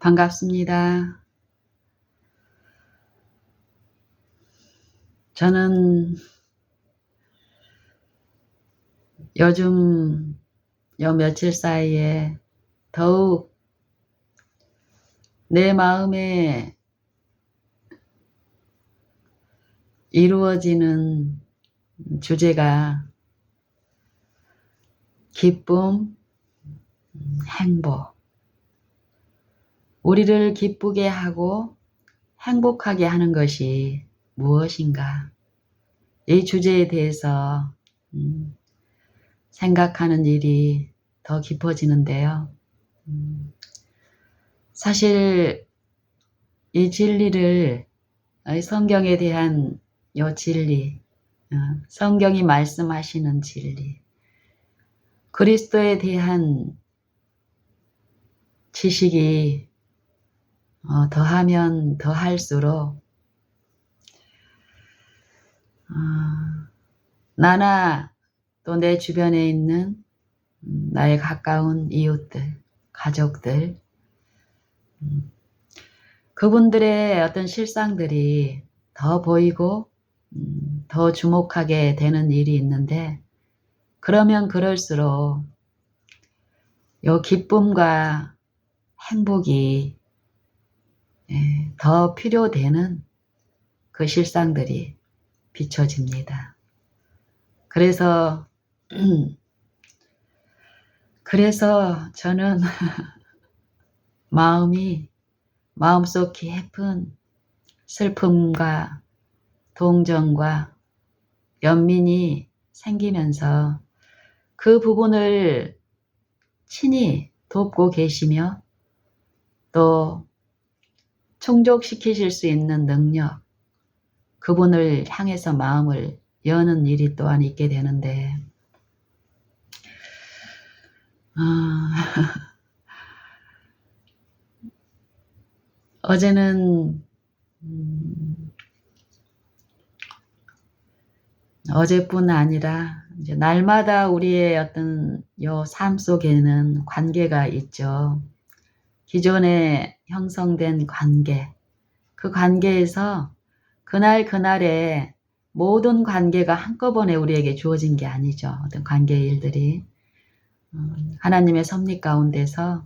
반갑습니다. 저는 요즘 요 며칠 사이에 더욱 내 마음에 이루어지는 주제가 기쁨, 행복. 우리를 기쁘게 하고 행복하게 하는 것이 무엇인가? 이 주제에 대해서 생각하는 일이 더 깊어지는데요. 사실 이 진리를 성경에 대한 이 진리, 성경이 말씀하시는 진리, 그리스도에 대한 지식이 더하면 더할수록 나나 또 내 주변에 있는 나의 가까운 이웃들, 가족들, 그분들의 어떤 실상들이 더 보이고 더 주목하게 되는 일이 있는데, 그러면 그럴수록 요 기쁨과 행복이 더 필요되는 그 실상들이 비춰집니다. 그래서 저는 마음속 깊은 슬픔과 동정과 연민이 생기면서 그 부분을 친히 돕고 계시며 또 충족시키실 수 있는 능력, 그분을 향해서 마음을 여는 일이 또한 있게 되는데, 어제는 어제뿐 아니라 이제 날마다 우리의 어떤 요 삶 속에는 관계가 있죠. 기존에 형성된 관계, 그 관계에서 그날의 모든 관계가 한꺼번에 우리에게 주어진 게 아니죠. 어떤 관계의 일들이 하나님의 섭리 가운데서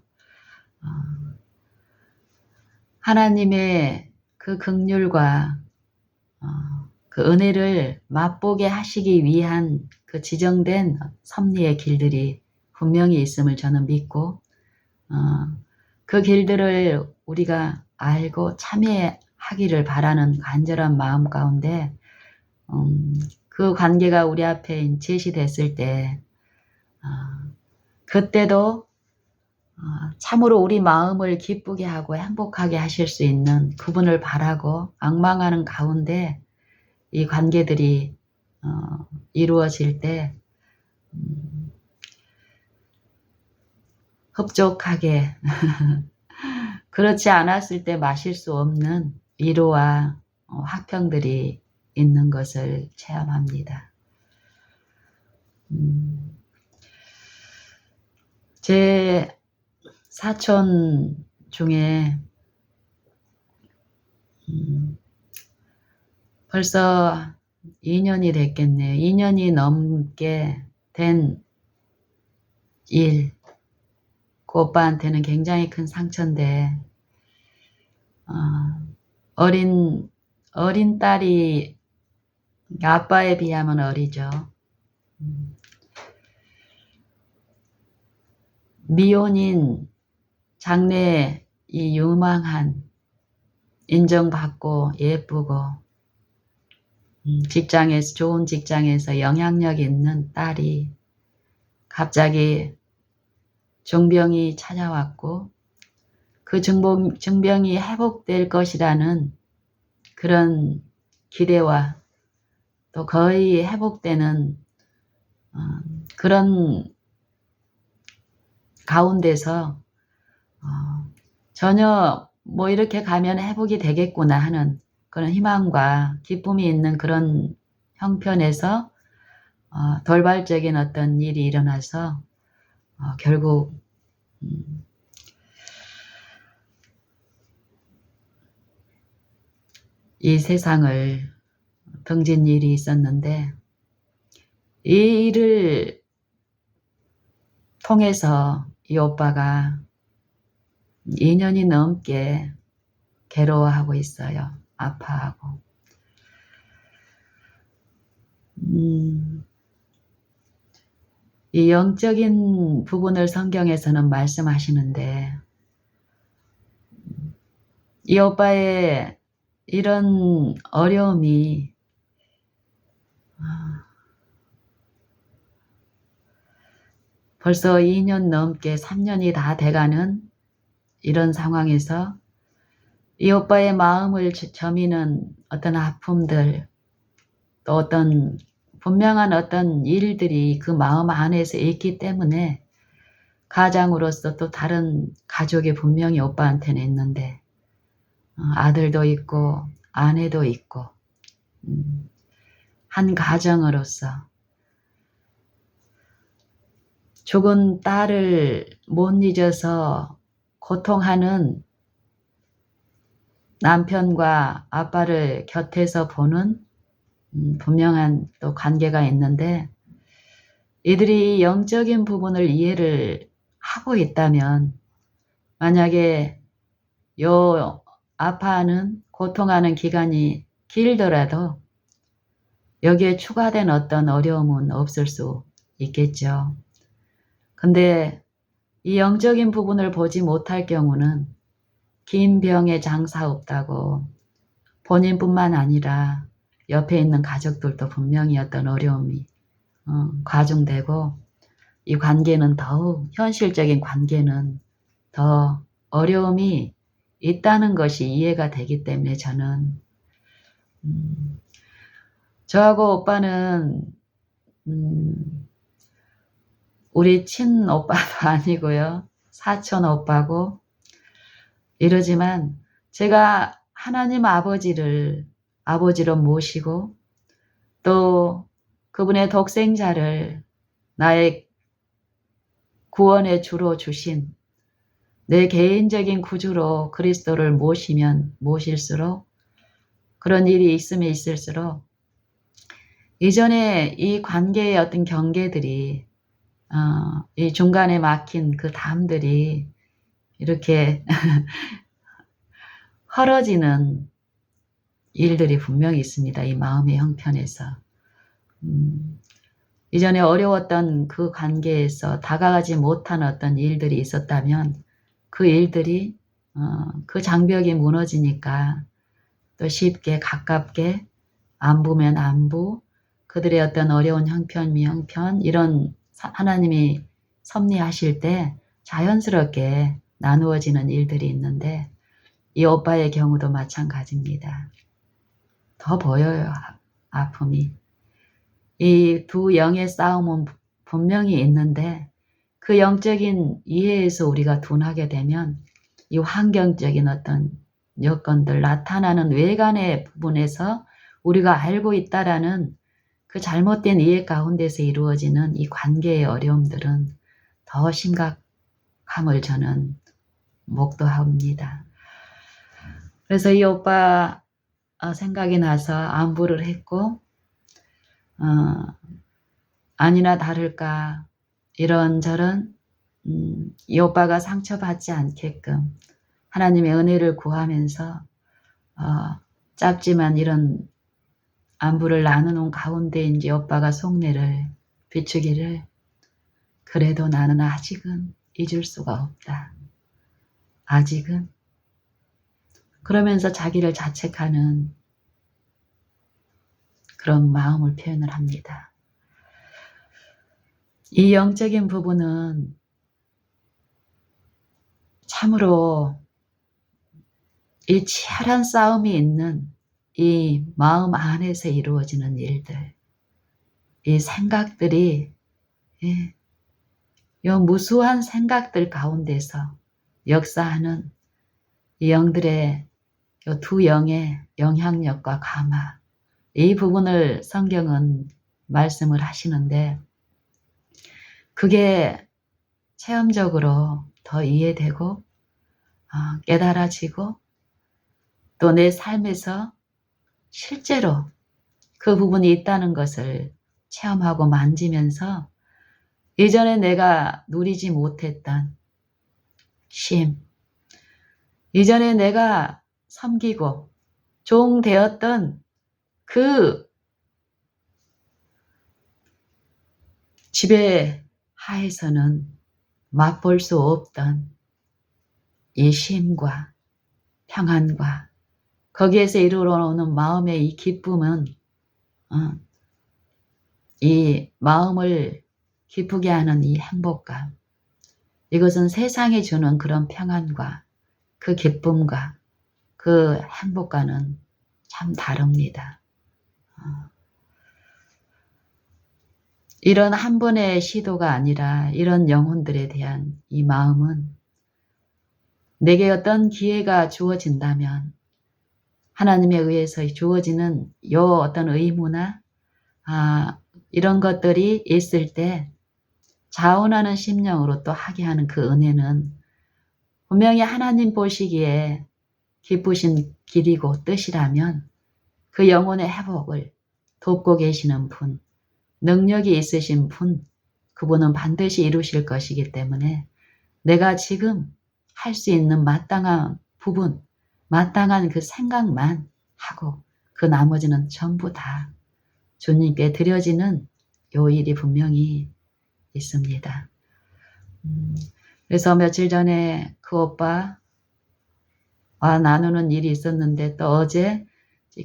하나님의 그 긍휼과 그 은혜를 맛보게 하시기 위한 그 지정된 섭리의 길들이 분명히 있음을 저는 믿고, 그 길들을 우리가 알고 참여하기를 바라는 간절한 마음 가운데 그 관계가 우리 앞에 제시됐을 때 그때도 참으로 우리 마음을 기쁘게 하고 행복하게 하실 수 있는 그분을 바라고 앙망하는 가운데 이 관계들이 이루어질 때 흡족하게 그렇지 않았을 때 마실 수 없는 위로와 화평들이 있는 것을 체험합니다. 제 사촌 중에 벌써 2년이 됐겠네요. 2년이 넘게 된 일, 그 오빠한테는 굉장히 큰 상처인데, 어린 딸이 아빠에 비하면 어리죠. 미혼인 장래 이 유망한 인정받고 예쁘고 직장에서 좋은 직장에서 영향력 있는 딸이 갑자기 중병이 찾아왔고 그 중병이 회복될 것이라는 그런 기대와 또 거의 회복되는 그런 가운데서 전혀 뭐 이렇게 가면 회복이 되겠구나 하는 그런 희망과 기쁨이 있는 그런 형편에서 돌발적인 어떤 일이 일어나서 결국 이 세상을 등진 일이 있었는데 이 일을 통해서 이 오빠가 2년이 넘게 괴로워하고 있어요. 아파하고. 이 영적인 부분을 성경에서는 말씀하시는데 이 오빠의 이런 어려움이 벌써 2년 넘게 3년이 다 돼가는 이런 상황에서 이 오빠의 마음을 저미는 어떤 아픔들 또 어떤 분명한 어떤 일들이 그 마음 안에서 있기 때문에 가장으로서 또 다른 가족이 분명히 오빠한테는 있는데 아들도 있고 아내도 있고 한 가정으로서 죽은 딸을 못 잊어서 고통하는 남편과 아빠를 곁에서 보는 분명한 또 관계가 있는데 이들이 영적인 부분을 이해를 하고 있다면 만약에 요 아파하는 고통하는 기간이 길더라도 여기에 추가된 어떤 어려움은 없을 수 있겠죠. 근데 이 영적인 부분을 보지 못할 경우는 긴 병에 장사 없다고 본인뿐만 아니라 옆에 있는 가족들도 분명히 어떤 어려움이 과중되고 이 관계는 더욱 현실적인 관계는 더 어려움이 있다는 것이 이해가 되기 때문에 저는 저하고 오빠는 우리 친오빠도 아니고요. 사촌 오빠고 이러지만 제가 하나님 아버지를 아버지로 모시고 또 그분의 독생자를 나의 구원의 주로 주신 내 개인적인 구주로 그리스도를 모시면 모실수록 그런 일이 있으면 있을수록 이전에 이 관계의 어떤 경계들이 이 중간에 막힌 그 담들이 이렇게 헐어지는 일들이 분명히 있습니다. 이 마음의 형편에서. 이전에 어려웠던 그 관계에서 다가가지 못한 어떤 일들이 있었다면 그 일들이 그 장벽이 무너지니까 또 쉽게 가깝게 안부면 안부 그들의 어떤 어려운 형편 미형편 이런 하나님이 섭리하실 때 자연스럽게 나누어지는 일들이 있는데 이 오빠의 경우도 마찬가지입니다. 더 보여요. 아픔이. 이 두 영의 싸움은 분명히 있는데 그 영적인 이해에서 우리가 둔하게 되면 이 환경적인 어떤 여건들 나타나는 외관의 부분에서 우리가 알고 있다라는 그 잘못된 이해 가운데서 이루어지는 이 관계의 어려움들은 더 심각함을 저는 목도합니다. 그래서 이 오빠 생각이 나서 안부를 했고 아니나 다를까 이런저런 이 오빠가 상처받지 않게끔 하나님의 은혜를 구하면서 짧지만 이런 안부를 나누는 가운데 이제 오빠가 속내를 비추기를 그래도 나는 아직은 잊을 수가 없다. 아직은 그러면서 자기를 자책하는 그런 마음을 표현을 합니다. 이 영적인 부분은 참으로 이 치열한 싸움이 있는 이 마음 안에서 이루어지는 일들, 이 생각들이 이 무수한 생각들 가운데서 역사하는 이 영들의 이 두 영의 영향력과 감화 이 부분을 성경은 말씀을 하시는데 그게 체험적으로 더 이해되고 깨달아지고 또 내 삶에서 실제로 그 부분이 있다는 것을 체험하고 만지면서 이전에 내가 누리지 못했던 쉼, 이전에 내가 섬기고 종되었던 그 지배 하에서는 맛볼 수 없던 이 쉼과 평안과 거기에서 이루어오는 마음의 이 기쁨은 이 마음을 기쁘게 하는 이 행복감, 이것은 세상이 주는 그런 평안과 그 기쁨과 그 행복과는 참 다릅니다. 이런 한 번의 시도가 아니라 이런 영혼들에 대한 이 마음은 내게 어떤 기회가 주어진다면 하나님에 의해서 주어지는 요 어떤 의무나 이런 것들이 있을 때 자원하는 심령으로 또 하게 하는 그 은혜는 분명히 하나님 보시기에 기쁘신 길이고 뜻이라면 그 영혼의 회복을 돕고 계시는 분, 능력이 있으신 분, 그분은 반드시 이루실 것이기 때문에 내가 지금 할 수 있는 마땅한 부분, 마땅한 그 생각만 하고 그 나머지는 전부 다 주님께 드려지는 요 일이 분명히 있습니다. 그래서 며칠 전에 그 오빠와 나누는 일이 있었는데 또 어제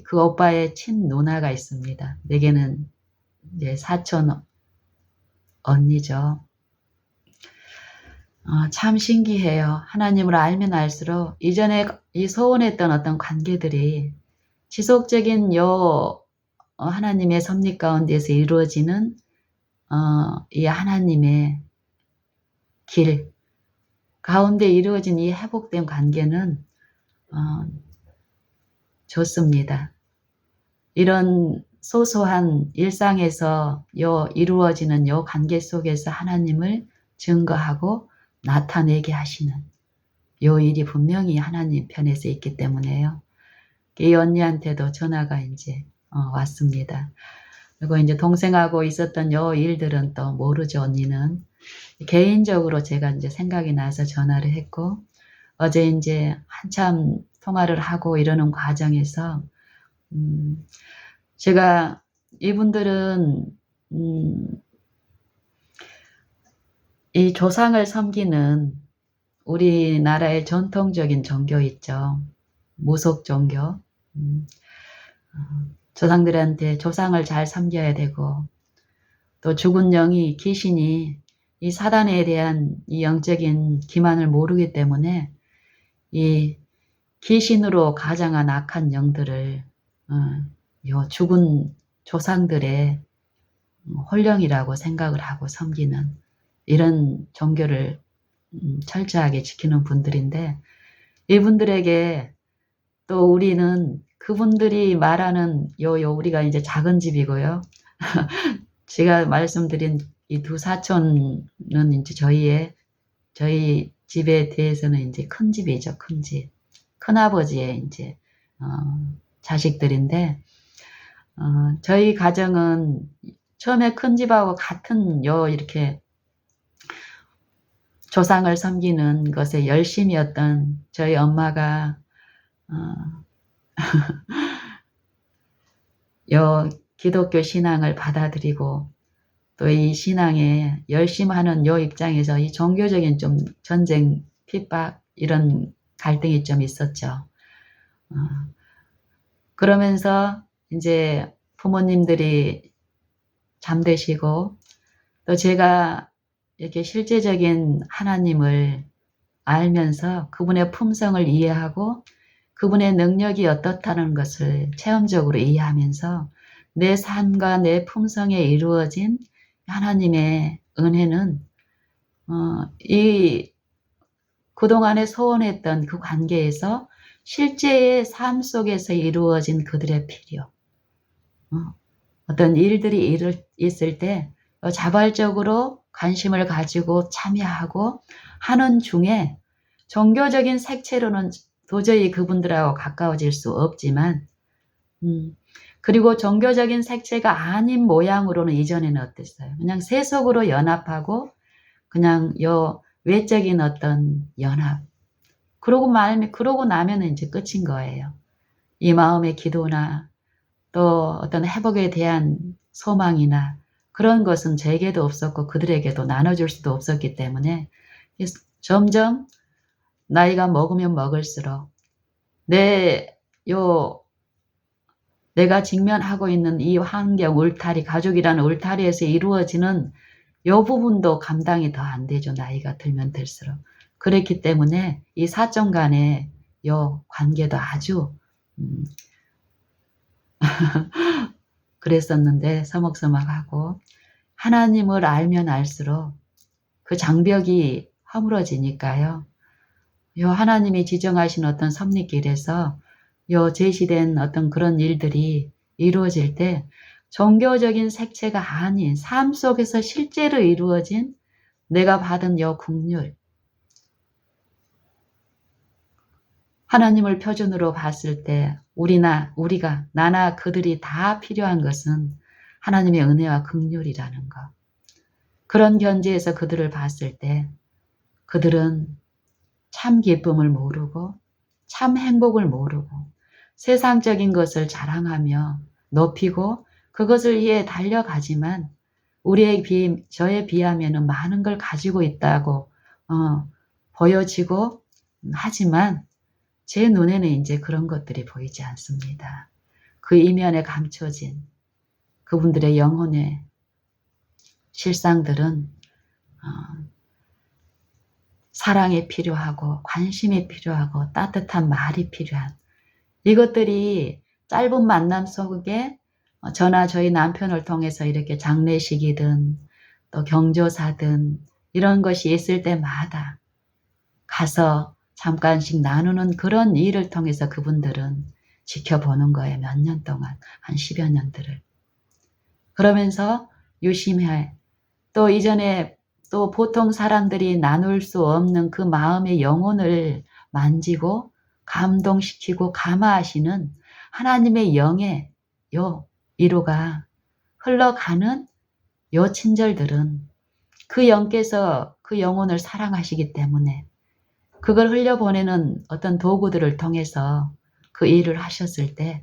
그 오빠의 친 누나가 있습니다. 내게는 이제 사촌 언니죠. 참 신기해요. 하나님을 알면 알수록 이전에 이 소원했던 어떤 관계들이 지속적인 하나님의 섭리 가운데서 이루어지는 이 하나님의 길 가운데 이루어진 이 회복된 관계는 좋습니다. 이런 소소한 일상에서 이루어지는 요 관계 속에서 하나님을 증거하고 나타내게 하시는 요 일이 분명히 하나님 편에서 있기 때문에요. 이 언니한테도 전화가 이제 왔습니다. 그리고 이제 동생하고 있었던 요 일들은 또 모르죠, 언니는. 개인적으로 제가 이제 생각이 나서 전화를 했고, 어제 이제 한참 통화를 하고 이러는 과정에서, 제가 이분들은, 이 조상을 섬기는 우리나라의 전통적인 종교 있죠. 무속 종교. 조상들한테 조상을 잘 섬겨야 되고 또 죽은 영이 귀신이 이 사단에 대한 이 영적인 기만을 모르기 때문에 이 귀신으로 가장한 악한 영들을 요 죽은 조상들의 혼령이라고 생각을 하고 섬기는 이런 종교를 철저하게 지키는 분들인데 이분들에게 또 우리는 그분들이 말하는 우리가 이제 작은 집이고요. 제가 말씀드린 이 두 사촌은 이제 저희 집에 대해서는 이제 큰 집이죠, 큰 집. 큰아버지의 이제, 자식들인데, 저희 가정은 처음에 큰 집하고 같은 이렇게 조상을 섬기는 것에 열심이었던 저희 엄마가, 기독교 신앙을 받아들이고 또 이 신앙에 열심하는 입장에서 이 종교적인 좀 전쟁, 핍박 이런 갈등이 좀 있었죠. 그러면서 이제 부모님들이 잠드시고 또 제가 이렇게 실제적인 하나님을 알면서 그분의 품성을 이해하고 그분의 능력이 어떻다는 것을 체험적으로 이해하면서 내 삶과 내 품성에 이루어진 하나님의 은혜는 이 그동안에 소원했던 그 관계에서 실제의 삶 속에서 이루어진 그들의 필요, 어떤 일들이 있을 때 자발적으로 관심을 가지고 참여하고 하는 중에 종교적인 색채로는 도저히 그분들하고 가까워질 수 없지만 그리고 종교적인 색채가 아닌 모양으로는 이전에는 어땠어요? 그냥 세속으로 연합하고 그냥 외적인 어떤 연합. 그러고 나면은 이제 끝인 거예요. 이 마음의 기도나 또 어떤 회복에 대한 소망이나 그런 것은 제게도 없었고 그들에게도 나눠줄 수도 없었기 때문에 점점 나이가 먹으면 먹을수록 내가 직면하고 있는 이 환경 울타리, 가족이라는 울타리에서 이루어지는 요 부분도 감당이 더 안 되죠. 나이가 들면 들수록. 그렇기 때문에 이 사정 간의 요 관계도 아주 그랬었는데 서먹서먹하고 하나님을 알면 알수록 그 장벽이 허물어지니까요. 요 하나님이 지정하신 어떤 섭리길에서 요 제시된 어떤 그런 일들이 이루어질 때 종교적인 색채가 아닌 삶 속에서 실제로 이루어진 내가 받은 요 긍휼, 하나님을 표준으로 봤을 때 나나 그들이 다 필요한 것은 하나님의 은혜와 긍휼이라는 것. 그런 견지에서 그들을 봤을 때 그들은 참 기쁨을 모르고 참 행복을 모르고 세상적인 것을 자랑하며 높이고 그것을 위해 달려가지만 저에 비하면 많은 걸 가지고 있다고 보여지고 하지만 제 눈에는 이제 그런 것들이 보이지 않습니다. 그 이면에 감춰진 그분들의 영혼의 실상들은 사랑이 필요하고 관심이 필요하고 따뜻한 말이 필요한 이것들이 짧은 만남 속에 저나 저희 남편을 통해서 이렇게 장례식이든 또 경조사든 이런 것이 있을 때마다 가서 잠깐씩 나누는 그런 일을 통해서 그분들은 지켜보는 거예요. 몇 년 동안. 한 10여 년들을. 그러면서 유심해. 또 이전에 또 보통 사람들이 나눌 수 없는 그 마음의 영혼을 만지고 감동시키고 감화하시는 하나님의 영의 위로가 흘러가는 요 친절들은 그 영께서 그 영혼을 사랑하시기 때문에 그걸 흘려보내는 어떤 도구들을 통해서 그 일을 하셨을 때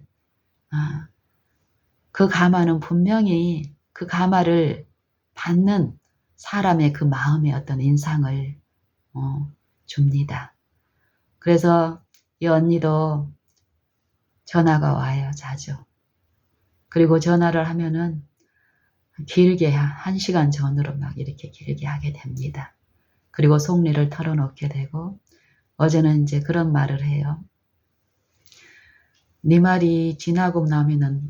그 감화는 분명히 그 감화를 받는 사람의 그 마음의 어떤 인상을 줍니다. 그래서 이 언니도 전화가 와요. 자주. 그리고 전화를 하면은 길게 1시간 전으로 막 이렇게 길게 하게 됩니다. 그리고 속리를 털어놓게 되고 어제는 이제 그런 말을 해요. 네 말이 지나고 나면은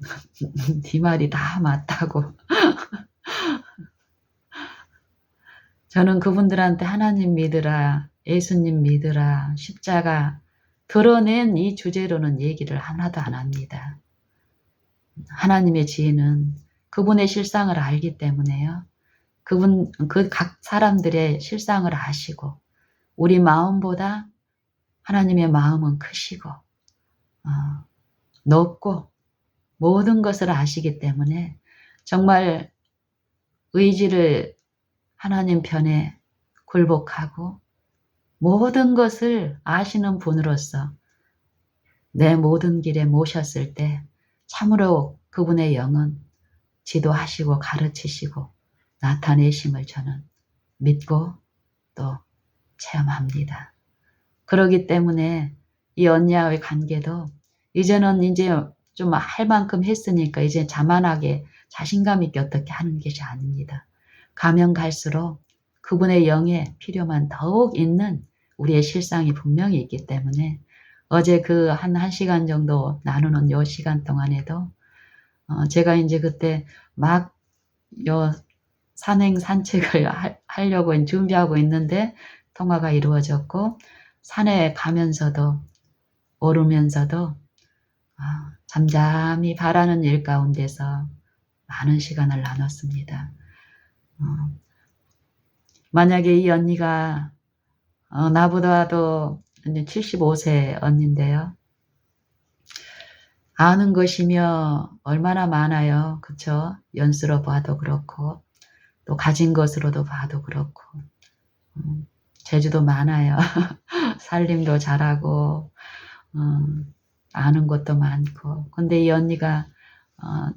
네 말이 다 맞다고. 저는 그분들한테 하나님 믿으라, 예수님 믿으라, 십자가 드러낸 이 주제로는 얘기를 하나도 안 합니다. 하나님의 지혜는 그분의 실상을 알기 때문에요. 그 각 사람들의 실상을 아시고 우리 마음보다 하나님의 마음은 크시고 높고 모든 것을 아시기 때문에 정말 의지를 하나님 편에 굴복하고 모든 것을 아시는 분으로서 내 모든 길에 모셨을 때 참으로 그분의 영은 지도하시고 가르치시고 나타내심을 저는 믿고 또 체험합니다. 그러기 때문에 이 언니와의 관계도 이제는 이제 좀 할 만큼 했으니까 이제 자만하게 자신감 있게 어떻게 하는 것이 아닙니다. 가면 갈수록 그분의 영의 필요만 더욱 있는 우리의 실상이 분명히 있기 때문에 어제 그 한 1시간 정도 나누는 요 시간 동안에도 제가 이제 그때 막 요 산책을 하려고 준비하고 있는데 통화가 이루어졌고 산에 가면서도 오르면서도 잠잠히 바라는 일 가운데서 많은 시간을 나눴습니다. 만약에 이 언니가 나보다도 이제 75세 언니인데요. 아는 것이며 얼마나 많아요. 그쵸? 연수로 봐도 그렇고 또 가진 것으로도 봐도 그렇고 재주도 많아요. 살림도 잘하고 아는 것도 많고. 근데 이 언니가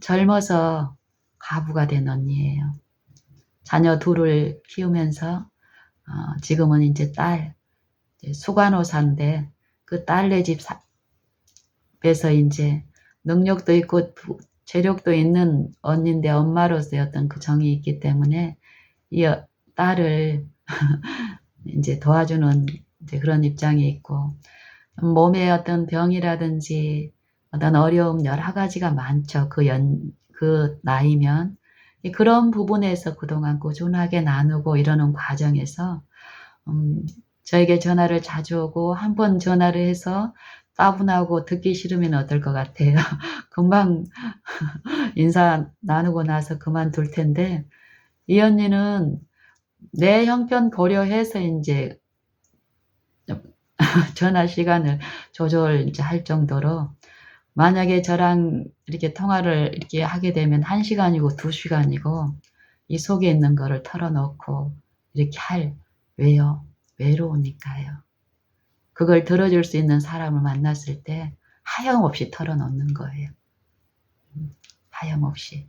젊어서 과부가 된 언니예요. 자녀 둘을 키우면서 지금은 이제 딸 수간호사인데 그 딸네 집에서 이제 능력도 있고 재력도 있는 언니인데 엄마로서의 어떤 그 정이 있기 때문에 이 딸을 이제 도와주는 이제 그런 입장이 있고 몸에 어떤 병이라든지 어떤 어려움 여러 가지가 많죠. 그 나이면 그런 부분에서 그동안 꾸준하게 나누고 이러는 과정에서 저에게 전화를 자주 오고 한 번 전화를 해서 따분하고 듣기 싫으면 어떨 것 같아요. 금방 인사 나누고 나서 그만둘 텐데 이 언니는 내 형편 고려해서 이제 전화 시간을 조절 이제 할 정도로 만약에 저랑 이렇게 통화를 이렇게 하게 되면 1시간이고 2시간이고 이 속에 있는 거를 털어놓고 이렇게 왜요? 외로우니까요. 그걸 들어줄 수 있는 사람을 만났을 때 하염없이 털어놓는 거예요. 하염없이.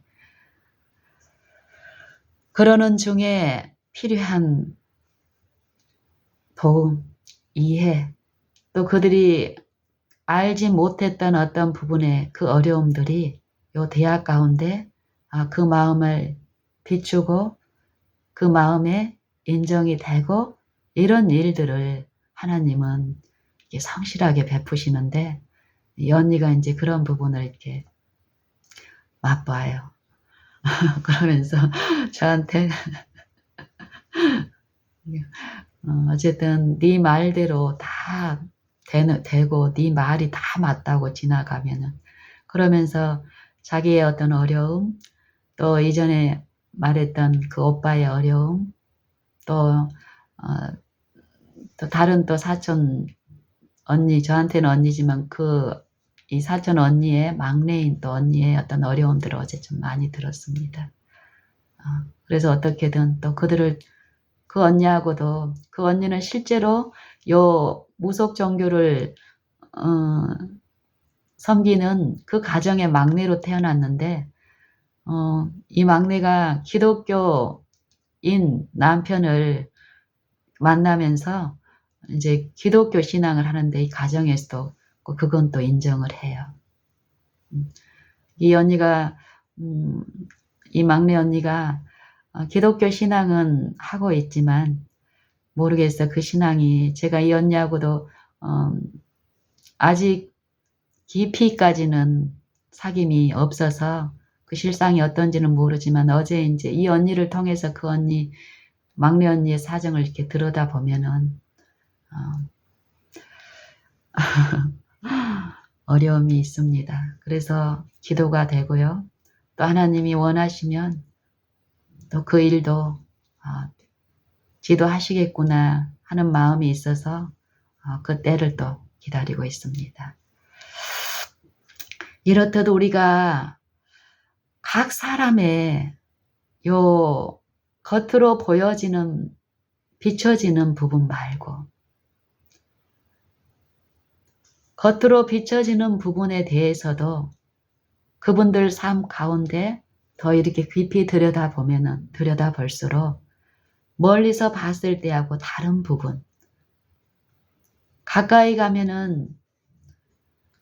그러는 중에 필요한 도움, 이해, 또 그들이 알지 못했던 어떤 부분의 그 어려움들이 요 대학 가운데 그 마음을 비추고 그 마음에 인정이 되고 이런 일들을 하나님은 이렇게 성실하게 베푸시는데 이 언니가 이제 그런 부분을 이렇게 맛봐요. 그러면서 저한테 어쨌든 네 말대로 다 되고 네 말이 다 맞다고 지나가면은 그러면서 자기의 어떤 어려움 또 이전에 말했던 그 오빠의 어려움 또 다른 또 사촌 언니 저한테는 언니지만 이 사촌 언니의 막내인 또 언니의 어떤 어려움들을 어제 좀 많이 들었습니다. 그래서 어떻게든 또 그 언니하고도 그 언니는 실제로 요 무속 종교를 섬기는 그 가정의 막내로 태어났는데 이 막내가 기독교인 남편을 만나면서 이제 기독교 신앙을 하는데 이 가정에서도 그건 또 인정을 해요. 이 언니가 이 막내 언니가 기독교 신앙은 하고 있지만 모르겠어요. 그 신앙이 제가 이 언니하고도 아직 깊이까지는 사귐이 없어서 그 실상이 어떤지는 모르지만 어제 이제 이 언니를 통해서 그 언니 막내 언니의 사정을 이렇게 들여다보면은 어려움이 있습니다. 그래서 기도가 되고요. 또 하나님이 원하시면 또 그 일도 지도하시겠구나 하는 마음이 있어서 그 때를 또 기다리고 있습니다. 이렇듯 우리가 각 사람의 요 겉으로 비춰지는 부분 말고 겉으로 비춰지는 부분에 대해서도 그분들 삶 가운데 더 이렇게 깊이 들여다볼수록 멀리서 봤을 때하고 다른 부분 가까이 가면은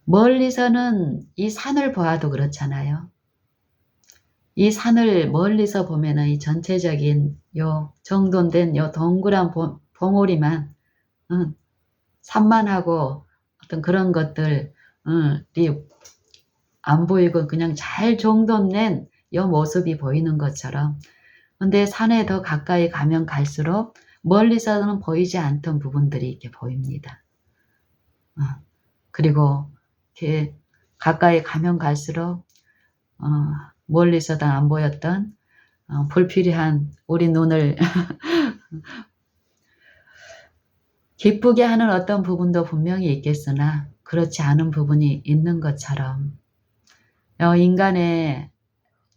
멀리서는 이 산을 보아도 그렇잖아요. 이 산을 멀리서 보면은 이 전체적인 요 정돈된 요 동그란 봉우리만 산만하고 어떤 그런 것들이 안 보이고 그냥 잘 정돈된 요 모습이 보이는 것처럼 근데 산에 더 가까이 가면 갈수록 멀리서는 보이지 않던 부분들이 이렇게 보입니다. 그리고 이렇게 가까이 가면 갈수록 멀리서도 안 보였던 불필요한 우리 눈을 기쁘게 하는 어떤 부분도 분명히 있겠으나 그렇지 않은 부분이 있는 것처럼 인간의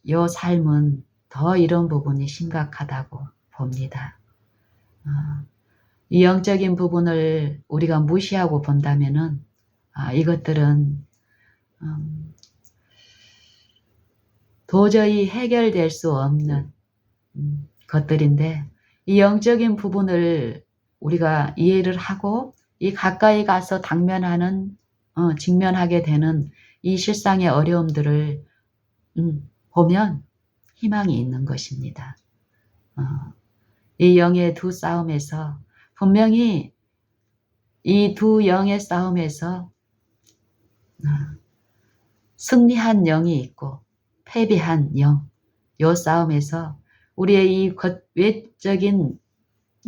요 삶은 더 이런 부분이 심각하다고 봅니다. 이 영적인 부분을 우리가 무시하고 본다면은 이것들은 도저히 해결될 수 없는 것들인데, 이 영적인 부분을 우리가 이해를 하고 이 가까이 가서 직면하게 되는 이 실상의 어려움들을 보면 희망이 있는 것입니다. 이 영의 두 싸움에서 분명히 이 두 영의 싸움에서 승리한 영이 있고 패배한 영, 요 싸움에서 우리의 이 외적인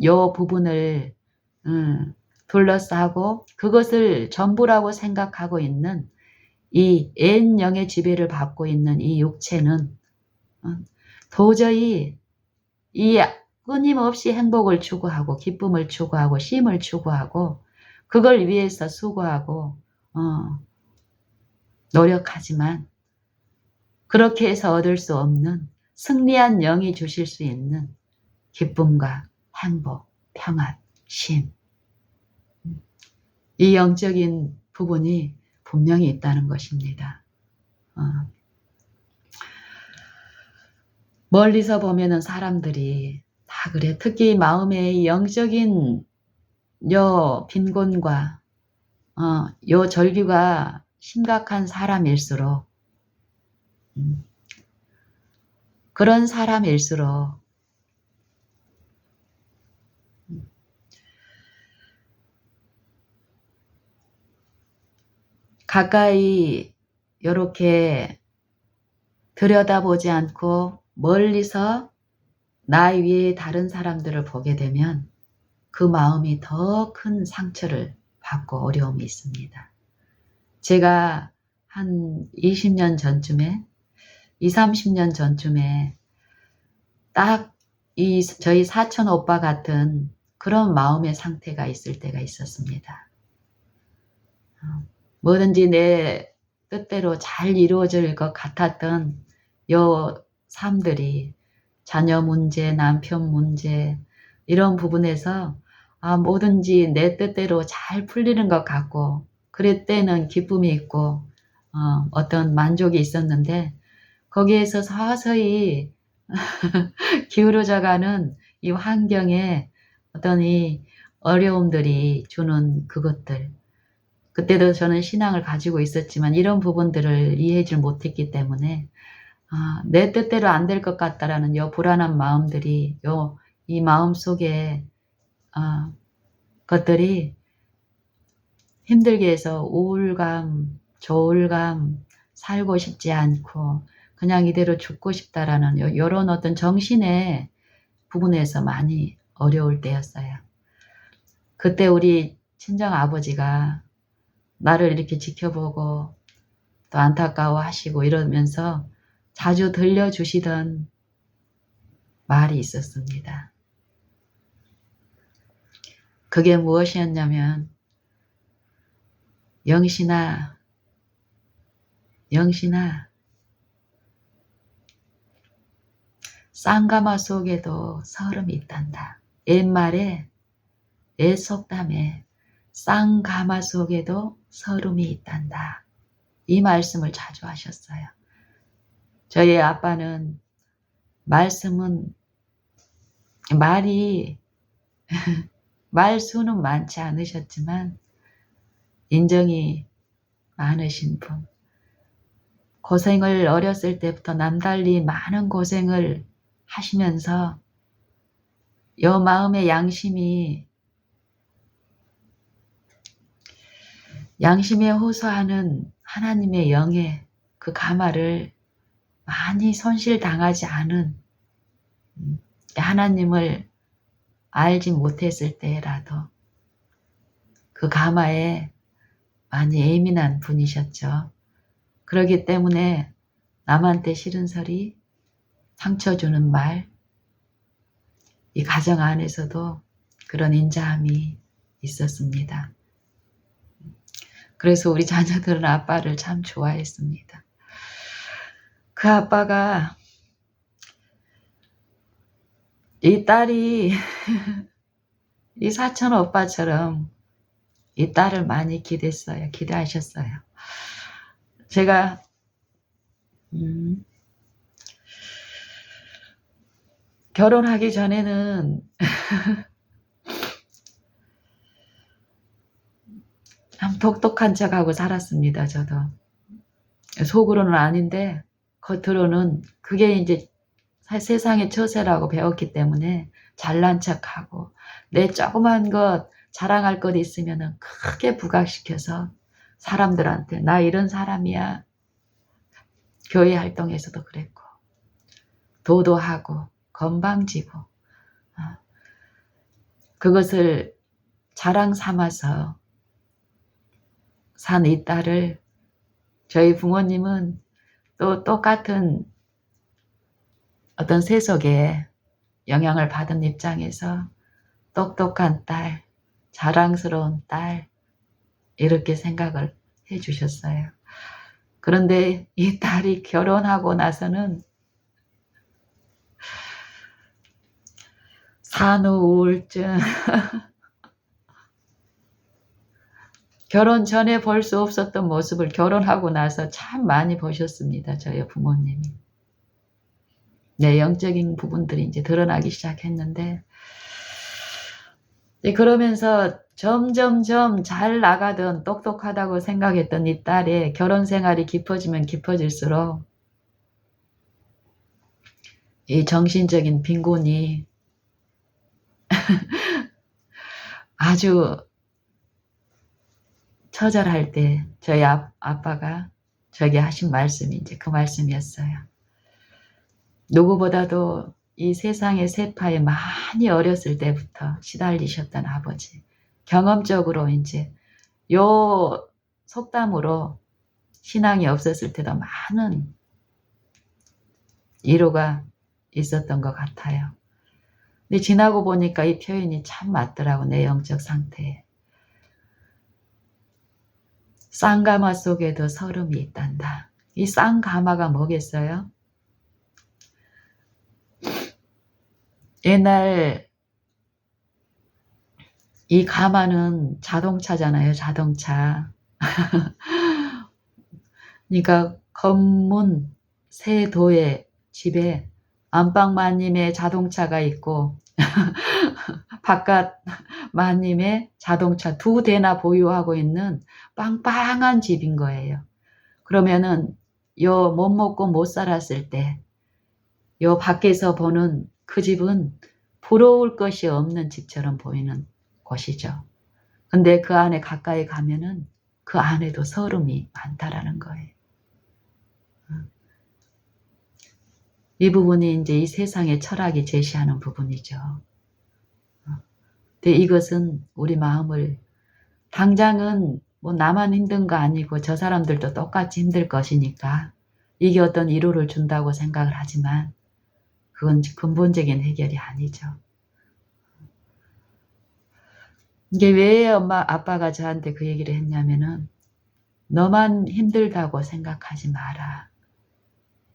요 부분을 둘러싸고 그것을 전부라고 생각하고 있는 이 N영의 지배를 받고 있는 이 육체는 도저히 이 끊임없이 행복을 추구하고 기쁨을 추구하고 쉼을 추구하고 그걸 위해서 수고하고 노력하지만 그렇게 해서 얻을 수 없는 승리한 영이 주실 수 있는 기쁨과 행복, 평안, 쉼, 이 영적인 부분이 분명히 있다는 것입니다. 멀리서 보면은 사람들이 다 그래. 특히 마음의 영적인 요 빈곤과 요 절규가 심각한 사람일수록 그런 사람일수록 가까이 이렇게 들여다보지 않고 멀리서 나 위에 다른 사람들을 보게 되면 그 마음이 더 큰 상처를 받고 어려움이 있습니다. 제가 한 20년 전쯤에 30년 전쯤에 딱 저희 사촌 오빠 같은 그런 마음의 상태가 있을 때가 있었습니다. 뭐든지 내 뜻대로 잘 이루어질 것 같았던 요 삶들이 자녀 문제, 남편 문제 이런 부분에서 뭐든지 내 뜻대로 잘 풀리는 것 같고 그럴 때는 기쁨이 있고 어떤 만족이 있었는데 거기에서 서서히 기울어져가는 이 환경에 어떤 이 어려움들이 주는 그것들, 그때도 저는 신앙을 가지고 있었지만 이런 부분들을 이해하지 못했기 때문에 내 뜻대로 안 될 것 같다라는 요 불안한 마음들이 이 마음 속에 것들이 힘들게 해서 우울감, 조울감, 살고 싶지 않고 그냥 이대로 죽고 싶다라는 요런 어떤 정신의 부분에서 많이 어려울 때였어요. 그때 우리 친정 아버지가 나를 이렇게 지켜보고 또 안타까워하시고 이러면서 자주 들려주시던 말이 있었습니다. 그게 무엇이었냐면 영신아 쌍가마 속에도 서름이 있단다. 옛말에 속담에 쌍가마 속에도 서름이 있단다. 이 말씀을 자주 하셨어요. 저희 아빠는 말씀은 말수는 많지 않으셨지만 인정이 많으신 분. 고생을 어렸을 때부터 남달리 많은 고생을 하시면서 요 마음의 양심에 호소하는 하나님의 영의 그 가마를 많이 손실당하지 않은 하나님을 알지 못했을 때라도 그 가마에 많이 예민한 분이셨죠. 그렇기 때문에 남한테 싫은 소리, 상처 주는 말, 이 가정 안에서도 그런 인자함이 있었습니다. 그래서 우리 자녀들은 아빠를 참 좋아했습니다. 그 아빠가 이 딸이 이 사촌 오빠처럼 이 딸을 많이 기대했어요. 기대하셨어요. 제가 결혼하기 전에는 참 똑똑한 척하고 살았습니다. 저도 속으로는 아닌데 겉으로는 그게 이제 세상의 처세라고 배웠기 때문에 잘난 척하고 내 조그만 것 자랑할 것 있으면 크게 부각시켜서 사람들한테 나 이런 사람이야. 교회 활동에서도 그랬고 도도하고 건방지고 그것을 자랑 삼아서 산 이 딸을 저희 부모님은 또 똑같은 어떤 세속에 영향을 받은 입장에서 똑똑한 딸, 자랑스러운 딸 이렇게 생각을 해 주셨어요. 그런데 이 딸이 결혼하고 나서는 산후 우울증 결혼 전에 볼 수 없었던 모습을 결혼하고 나서 참 많이 보셨습니다. 저희 부모님이. 네, 영적인 부분들이 이제 드러나기 시작했는데 그러면서 점점점 잘 나가던 똑똑하다고 생각했던 이 딸의 결혼 생활이 깊어지면 깊어질수록 이 정신적인 빈곤이 아주 처절할 때 저희 아빠가 저에게 하신 말씀이 이제 그 말씀이었어요. 누구보다도 이 세상의 세파에 많이 어렸을 때부터 시달리셨던 아버지. 경험적으로 이제 요 속담으로 신앙이 없었을 때도 많은 위로가 있었던 것 같아요. 근데 지나고 보니까 이 표현이 참 맞더라고, 내 영적 상태에. 쌍가마 속에도 서름이 있단다. 이 쌍가마가 뭐겠어요? 옛날 이 가마는 자동차잖아요. 자동차. 그러니까 건문 세도의 집에 안방 마님의 자동차가 있고 바깥 마님의 자동차 2대나 보유하고 있는 빵빵한 집인 거예요. 그러면은 요 못 먹고 못 살았을 때 요 밖에서 보는 그 집은 부러울 것이 없는 집처럼 보이는 곳이죠. 근데 그 안에 가까이 가면은 그 안에도 서름이 많다라는 거예요. 이 부분이 이제 이 세상의 철학이 제시하는 부분이죠. 근데 이것은 우리 마음을 당장은 뭐 나만 힘든 거 아니고 저 사람들도 똑같이 힘들 것이니까 이게 어떤 위로를 준다고 생각을 하지만 그건 근본적인 해결이 아니죠. 이게 왜 아빠가 저한테 그 얘기를 했냐면은 너만 힘들다고 생각하지 마라.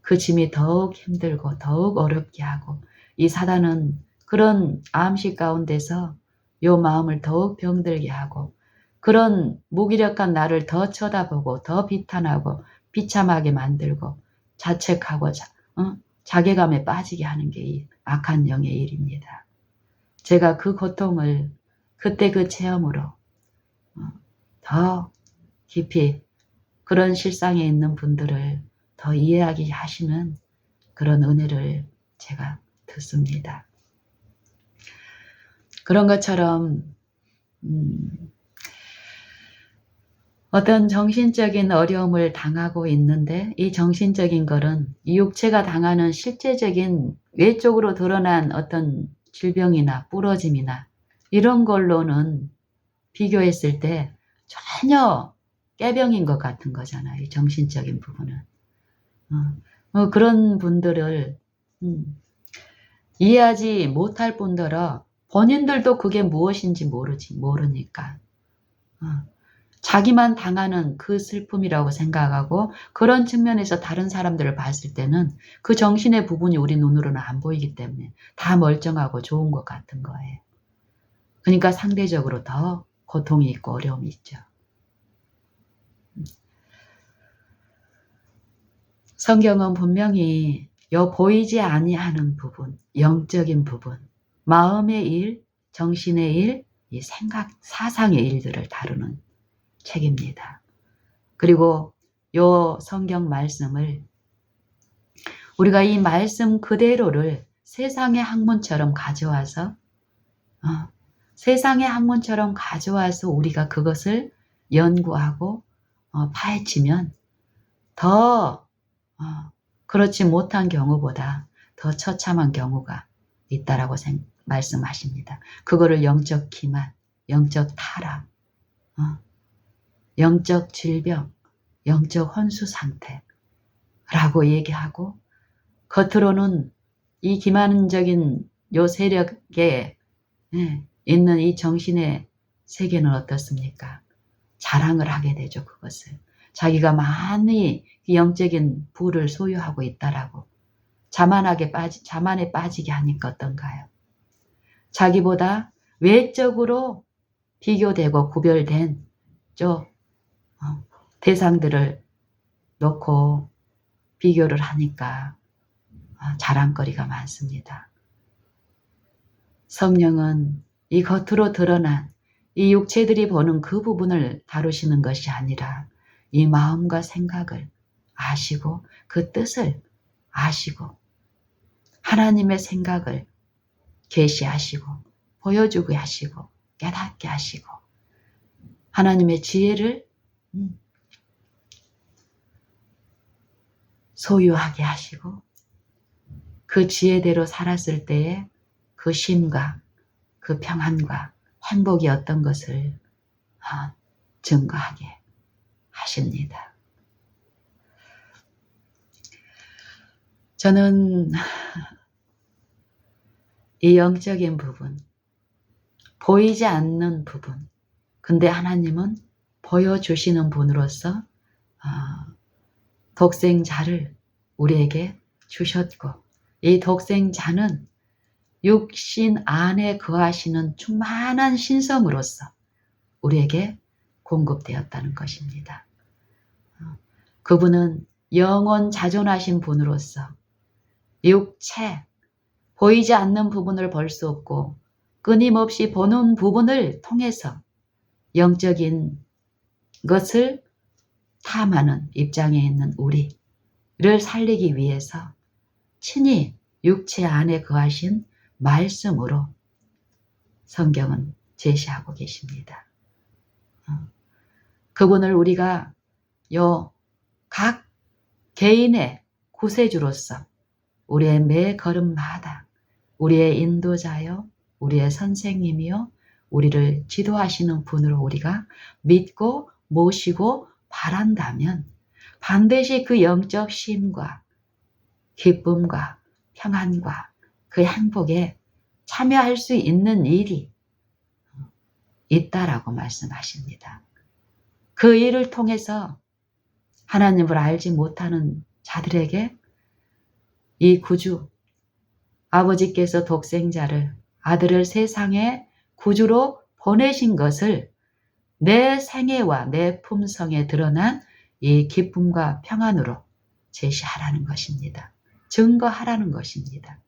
그 짐이 더욱 힘들고 더욱 어렵게 하고 이 사단은 그런 암시 가운데서 요 마음을 더욱 병들게 하고 그런 무기력한 나를 더 쳐다보고 더 비탄하고 비참하게 만들고 자책하고 자괴감에 빠지게 하는 게 이 악한 영의 일입니다. 제가 그 고통을 그때 그 체험으로 더 깊이 그런 실상에 있는 분들을 더 이해하게 하시는 그런 은혜를 제가 듣습니다. 그런 것처럼 어떤 정신적인 어려움을 당하고 있는데 이 정신적인 것은 이 육체가 당하는 실제적인 외적으로 드러난 어떤 질병이나 부러짐이나 이런 걸로는 비교했을 때 전혀 깨병인 것 같은 거잖아요. 이 정신적인 부분은. 그런 분들을 이해하지 못할 뿐더러 본인들도 그게 무엇인지 모르니까 자기만 당하는 그 슬픔이라고 생각하고 그런 측면에서 다른 사람들을 봤을 때는 그 정신의 부분이 우리 눈으로는 안 보이기 때문에 다 멀쩡하고 좋은 것 같은 거예요. 그러니까 상대적으로 더 고통이 있고 어려움이 있죠. 성경은 분명히 요 보이지 아니하는 부분, 영적인 부분, 마음의 일, 정신의 일, 이 생각, 사상의 일들을 다루는 책입니다. 그리고 요 성경 말씀을 우리가 이 말씀 그대로를 세상의 학문처럼 가져와서 세상의 학문처럼 가져와서 우리가 그것을 연구하고 파헤치면 더 그렇지 못한 경우보다 더 처참한 경우가 있다라고 말씀하십니다. 그거를 영적 기만, 영적 타락, 영적 질병, 영적 혼수 상태라고 얘기하고 겉으로는 이 기만적인 요 세력에 있는 이 정신의 세계는 어떻습니까? 자랑을 하게 되죠. 그것을. 자기가 많이 영적인 부를 소유하고 있다라고 자만에 빠지게 하니까 어떤가요? 자기보다 외적으로 비교되고 구별된 대상들을 놓고 비교를 하니까 자랑거리가 많습니다. 성령은 이 겉으로 드러난 이 육체들이 보는 그 부분을 다루시는 것이 아니라 이 마음과 생각을 아시고 그 뜻을 아시고 하나님의 생각을 계시하시고 보여주게 하시고 깨닫게 하시고 하나님의 지혜를 소유하게 하시고 그 지혜대로 살았을 때에 그 쉼과 그 평안과 행복이 어떤 것을 증거하게 하십니다. 저는 이 영적인 부분, 보이지 않는 부분, 근데 하나님은 보여주시는 분으로서 독생자를 우리에게 주셨고 이 독생자는 육신 안에 거하시는 충만한 신성으로서 우리에게 공급되었다는 것입니다. 그분은 영원 자존하신 분으로서 육체, 보이지 않는 부분을 볼 수 없고 끊임없이 보는 부분을 통해서 영적인 것을 탐하는 입장에 있는 우리를 살리기 위해서 친히 육체 안에 거하신 말씀으로 성경은 제시하고 계십니다. 그분을 우리가 각 개인의 구세주로서 우리의 매 걸음마다 우리의 인도자요, 우리의 선생님이요, 우리를 지도하시는 분으로 우리가 믿고 모시고 바란다면 반드시 그 영적 쉼과 기쁨과 평안과 그 행복에 참여할 수 있는 일이 있다라고 말씀하십니다. 그 일을 통해서 하나님을 알지 못하는 자들에게 이 구주, 아버지께서 독생자를 아들을 세상에 구주로 보내신 것을 내 생애와 내 품성에 드러난 이 기쁨과 평안으로 제시하라는 것입니다. 증거하라는 것입니다.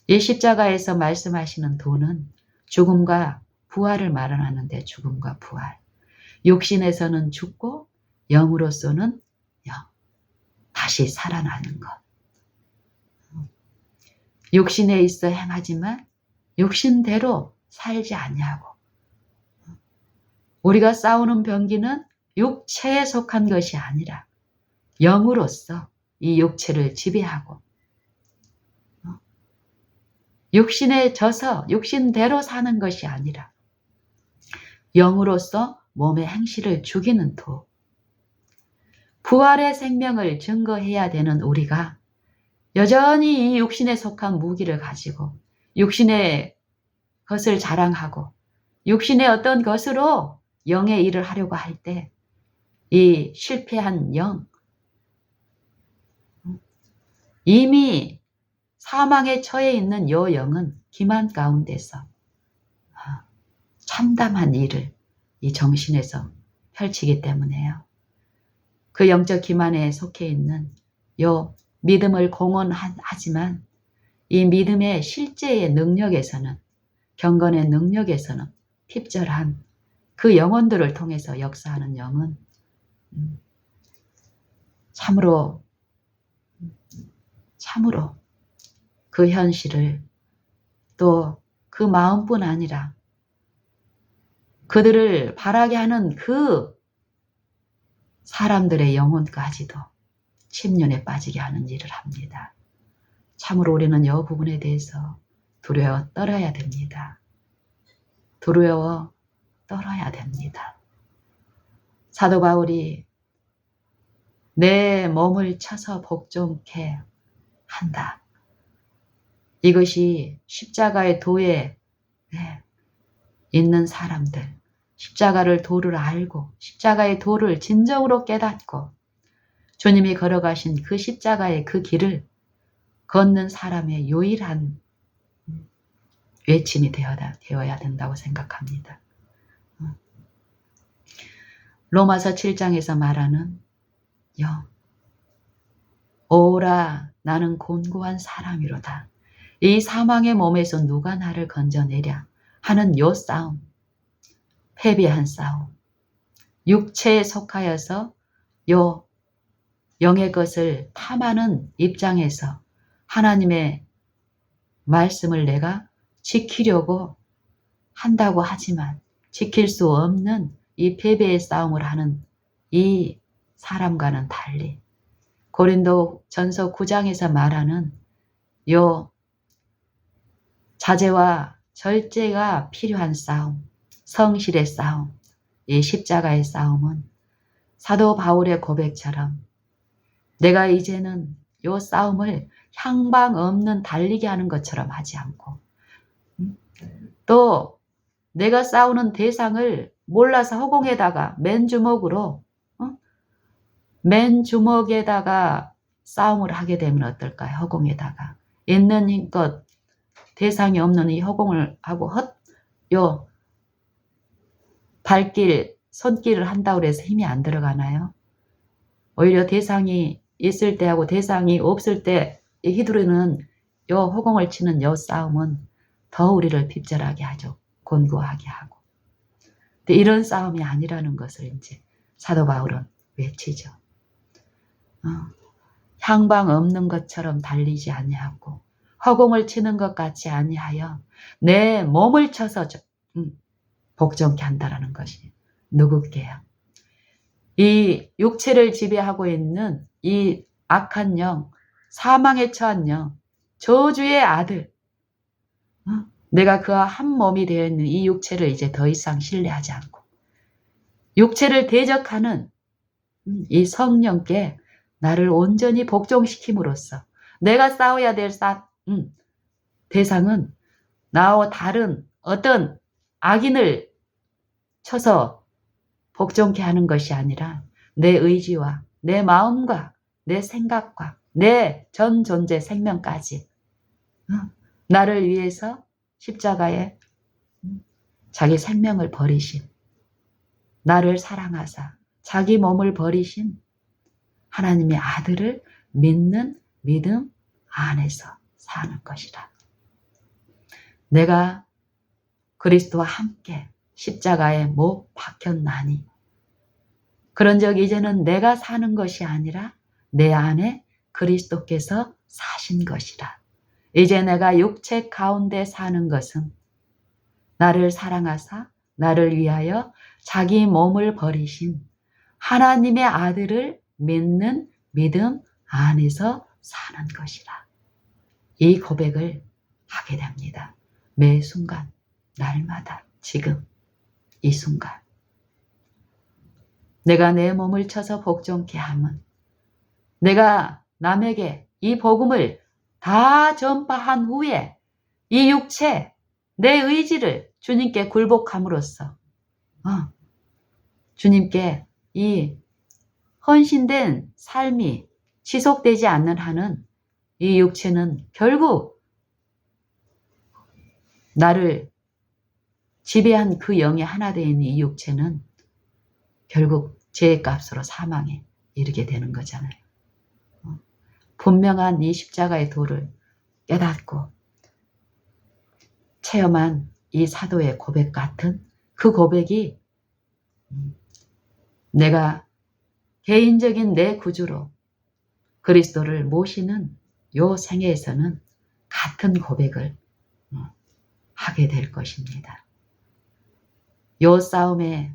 이 십자가에서 말씀하시는 도는 죽음과 부활을 말하는데 죽음과 부활. 육신에서는 죽고 영으로서는 다시 살아나는 것. 육신에 있어 행하지만 육신대로 살지 아니하고 우리가 싸우는 병기는 육체에 속한 것이 아니라 영으로서 이 육체를 지배하고 육신에 져서 육신대로 사는 것이 아니라 영으로서 몸의 행실을 죽이는 도. 부활의 생명을 증거해야 되는 우리가 여전히 이 육신에 속한 무기를 가지고 육신의 것을 자랑하고 육신의 어떤 것으로 영의 일을 하려고 할 때 이 실패한 영, 이미 사망에 처해 있는 요 영은 기만 가운데서 참담한 일을 이 정신에서 펼치기 때문에요. 그 영적 기만에 속해 있는 요 믿음을 공언하지만 이 믿음의 실제의 능력에서는, 경건의 능력에서는 핍절한 그 영혼들을 통해서 역사하는 영은 참으로 그 현실을, 또 그 마음뿐 아니라 그들을 바라게 하는 그 사람들의 영혼까지도 침륜에 빠지게 하는 일을 합니다. 참으로 우리는 이 부분에 대해서 두려워 떨어야 됩니다. 두려워 떨어야 됩니다. 사도 바울이 내 몸을 쳐서 복종케 한다. 이것이 십자가의 도에 있는 사람들, 십자가를 도를 알고 십자가의 도를 진정으로 깨닫고 주님이 걸어가신 그 십자가의 그 길을 걷는 사람의 유일한 외침이 되어야 된다고 생각합니다. 로마서 7장에서 말하는 영, 오라 나는 곤고한 사람이로다. 이 사망의 몸에서 누가 나를 건져내랴 하는 요 싸움, 패배한 싸움, 육체에 속하여서 요 영의 것을 탐하는 입장에서 하나님의 말씀을 내가 지키려고 한다고 하지만 지킬 수 없는 이 패배의 싸움을 하는 이 사람과는 달리 고린도 전서 9장에서 말하는 요 자제와 절제가 필요한 싸움, 성실의 싸움, 이 십자가의 싸움은 사도 바울의 고백처럼 내가 이제는 요 싸움을 향방 없는 달리게 하는 것처럼 하지 않고 또 내가 싸우는 대상을 몰라서 허공에다가 맨 주먹에다가 싸움을 하게 되면 어떨까요? 허공에다가 있는 힘껏 대상이 없는 이 허공을 하고 요 발길, 손길을 한다고 해서 힘이 안 들어가나요? 오히려 대상이 있을 때하고 대상이 없을 때 휘두르는 요 허공을 치는 요 싸움은 더 우리를 핍절하게 하죠. 곤고하게 하고. 근데 이런 싸움이 아니라는 것을 이제 사도 바울은 외치죠. 향방 없는 것처럼 달리지 아니하고 허공을 치는 것 같이 아니하여 내 몸을 쳐서 복종케 한다라는 것이 누구게요? 이 육체를 지배하고 있는 이 악한 영, 사망에 처한 영, 저주의 아들, 내가 그와 한 몸이 되어 있는 이 육체를 이제 더 이상 신뢰하지 않고 육체를 대적하는 이 성령께 나를 온전히 복종시킴으로써 내가 싸워야 될 대상은 나와 다른 어떤 악인을 쳐서 복종케 하는 것이 아니라 내 의지와 내 마음과 내 생각과 내 전 존재 생명까지 나를 위해서 십자가에 자기 생명을 버리신, 나를 사랑하사 자기 몸을 버리신 하나님의 아들을 믿는 믿음 안에서 사는 것이라. 내가 그리스도와 함께 십자가에 못 박혔나니 그런즉 이제는 내가 사는 것이 아니라 내 안에 그리스도께서 사신 것이라. 이제 내가 육체 가운데 사는 것은 나를 사랑하사 나를 위하여 자기 몸을 버리신 하나님의 아들을 믿는 믿음 안에서 사는 것이라. 이 고백을 하게 됩니다. 매 순간, 날마다, 지금, 이 순간. 내가 내 몸을 쳐서 복종케 함은 내가 남에게 이 복음을 다 전파한 후에 이 육체, 내 의지를 주님께 굴복함으로써 주님께 이 헌신된 삶이 지속되지 않는 한은 이 육체는 결국 나를 지배한 그 영이 하나 되어 있는 이 육체는 결국 죄의 값으로 사망에 이르게 되는 거잖아요. 분명한 이 십자가의 도를 깨닫고 체험한 이 사도의 고백 같은 그 고백이 내가 개인적인 내 구주로 그리스도를 모시는 요 생애에서는 같은 고백을 하게 될 것입니다. 요 싸움에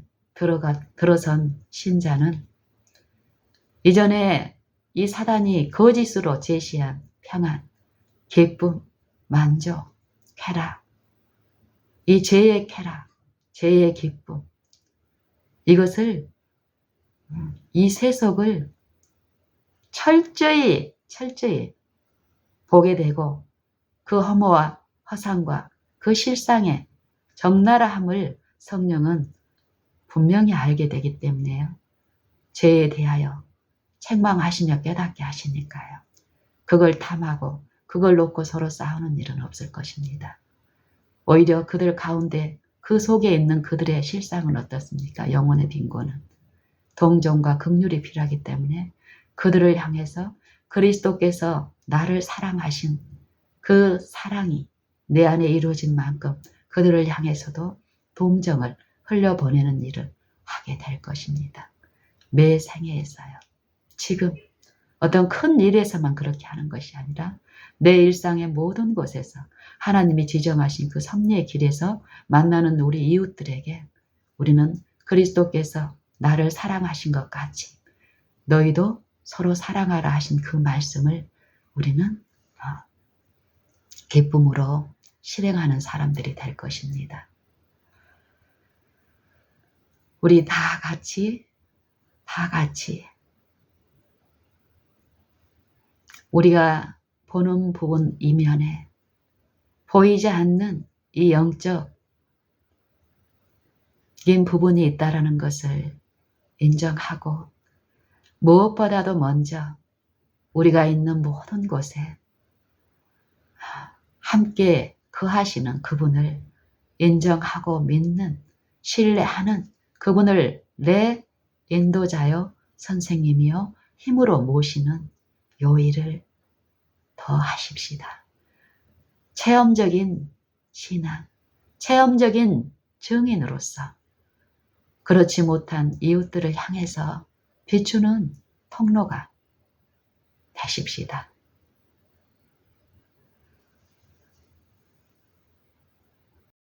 들어선 신자는 이전에 이 사단이 거짓으로 제시한 평안, 기쁨, 만족, 쾌락, 이 죄의 쾌락, 죄의 기쁨, 이것을 이 세속을 철저히 보게 되고 그 허무와 허상과 그 실상의 적나라함을 성령은 분명히 알게 되기 때문에요. 죄에 대하여 책망하시며 깨닫게 하시니까요. 그걸 탐하고 그걸 놓고 서로 싸우는 일은 없을 것입니다. 오히려 그들 가운데 그 속에 있는 그들의 실상은 어떻습니까? 영혼의 빈곤은 동정과 긍휼이 필요하기 때문에 그들을 향해서 그리스도께서 나를 사랑하신 그 사랑이 내 안에 이루어진 만큼 그들을 향해서도 동정을 흘려보내는 일을 하게 될 것입니다. 매 생애에서요. 지금 어떤 큰 일에서만 그렇게 하는 것이 아니라 내 일상의 모든 곳에서 하나님이 지정하신 그 섭리의 길에서 만나는 우리 이웃들에게 우리는 그리스도께서 나를 사랑하신 것 같이 너희도 서로 사랑하라 하신 그 말씀을 우리는 기쁨으로 실행하는 사람들이 될 것입니다. 우리 다 같이 우리가 보는 부분 이면에 보이지 않는 이 영적인 부분이 있다는 것을 인정하고 무엇보다도 먼저 우리가 있는 모든 곳에 함께 거하시는 그분을 인정하고 믿는, 신뢰하는 그분을 내 인도자요 선생님이요 힘으로 모시는 요 일을 더 하십시다. 체험적인 신앙, 체험적인 증인으로서 그렇지 못한 이웃들을 향해서 비추는 통로가 되십시다.